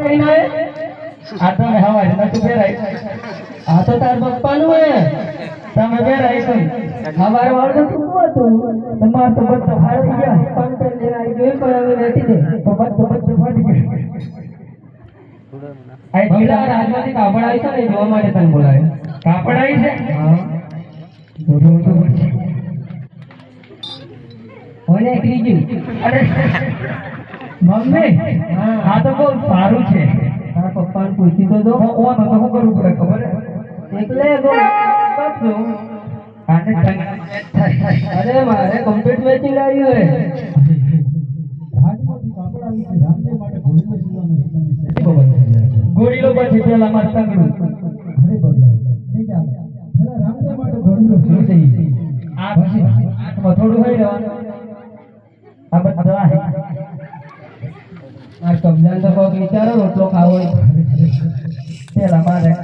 કઈ ના આ તમે હવારે નતું બેરાય આ તો તાર પપ્પાનું હે તમે બેરાય છો હવારે વાળું તું હતું તમાર તો બધા ફાડી ગયા પંટર લેવા આવી ગયો પણ હવે નથી દે તો બધા ફાડી ગયા આ ગીલા રાજમાંથી કાપડ આવી છે ને જોવા માટે તને બોલાવે કાપડ આવી છે હા ઓને ત્રીજું અરે મમ્મી આ તો બહુ સારું છે તારા પપ્પાને પૂછી તો દો ઓનો તો શું કરવું પડે ખબર એટલે ગો કરજો આને અરે મારે કમ્પ્લીટ મેચિંગ આવ્યું હે રાજમાંથી કાપડ આવી છે રામદેવ માટે ઘોડીલો સીવવાનો ઘોડીલો પછી પેલા માર તંગડું અરે બગડા નહીં જા પેલા રામદેવ માટે ઘોડીલો સીવી દઈ આ પછી આમાં થોડું હોય રહેવાનું આ બધા આ કબજાન તો કોઈ વિચારો રોટલો ખાવો પેલા મારે